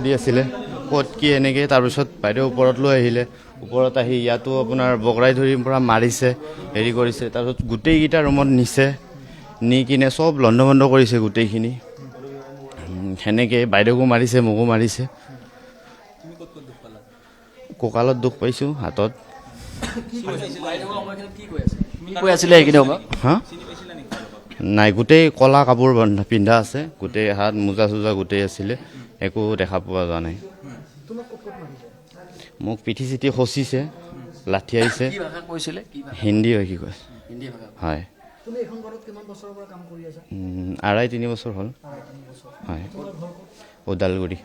দি আছিলে ক'ত কি এনেকৈ তাৰপিছত বাইদেউ ওপৰত লৈ আহিলে ওপৰত আহি ইয়াতো আপোনাৰ বগৰাই ধৰি পৰা মাৰিছে হেৰি কৰিছে তাৰপিছত গোটেইকেইটা ৰুমত নিছে নি কিনে চব লণ্ড ভণ্ড কৰিছে গোটেইখিনি সেনেকৈ বাইদেউকো মাৰিছে মোকো মাৰিছে কঁকালত দুখ পাইছোঁ হাতত হা নাই গোটেই ক'লা কাপোৰ পিন্ধা আছে গোটেই হাত মোজা চোজা গোটেই আছিলে একো দেখা পোৱা যোৱা নাই মোক পিঠি চিঠি খচিছে লাঠি আহিছে হিন্দী হয় কি কয় হয় 2.5-3 বছৰ হ'ল হয় ওদালগুৰি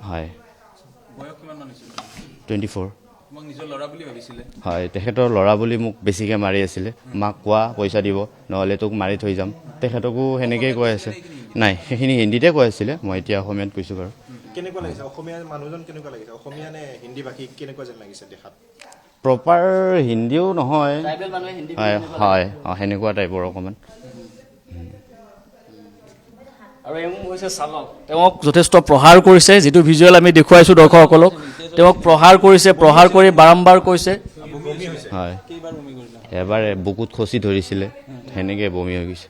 হয় 24 হয় তেখেতৰ ল'ৰা বুলি মোক বেছিকৈ মাৰি আছিলে মাক কোৱা পইচা দিব নহ'লে তোক মাৰি থৈ যাম তেখেতকো সেনেকৈয়ে কৈ আছে নাই সেইখিনি হিন্দীতে কৈ আছিলে মই এতিয়া অসমীয়াত কৈছোঁ বাৰু কেনেকুৱা লাগিছে অসমীয়া মানুহজন কেনেকুৱা লাগিছে অসমীয়া নে হিন্দী ভাষী কেনেকুৱা যেন লাগিছে দেখাত প্ৰপাৰ হিন্দীও নহয় হয় হয় সেনেকুৱা টাইপৰ অকণমান আৰু এওঁ হৈছে চালক তেওঁক যথেষ্ট প্ৰহাৰ কৰিছে যিটো ভিজুৱেল আমি দেখুৱাইছোঁ দৰ্শকসকলক তেওঁক প্ৰহাৰ কৰিছে প্ৰহাৰ কৰি বাৰম্বাৰ কৈছে হয় এবাৰ বুকুত খচি ধৰিছিলে সেনেকৈ বমি হৈ গৈছে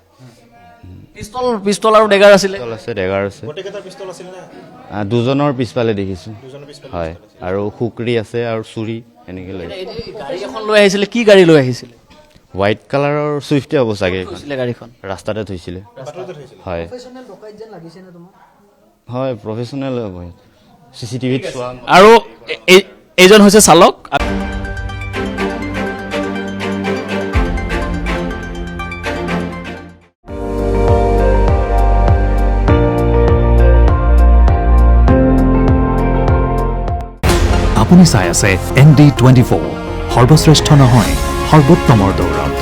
পিষ্টল আৰু ডেগাৰ আছিলে ডেগাৰ আছে গোটেইকেইটা পিষ্টল আছিল নে দুজনৰ পিছফালে দেখিছোঁ দুজনৰ পিছফালে হয় আৰু খুকৰি আছে আৰু চুৰি এনেকৈ লাগে গাড়ী এখন লৈ আহিছিলে কি গাড়ী লৈ আহিছিলে হোৱাইট কালাৰৰ চুইফটে হ'ব চাগে গাড়ীখন ৰাস্তাতে থৈছিলে বাটতে থৈছিল হয় হয় প্ৰফেচনেল চিচিটিভিত চোৱা আৰু এইজন হৈছে চালক আপুনি চাই আছে ND24 সৰ্বশ্ৰেষ্ঠ নহয় সৰ্বোত্তমৰ দৌৰত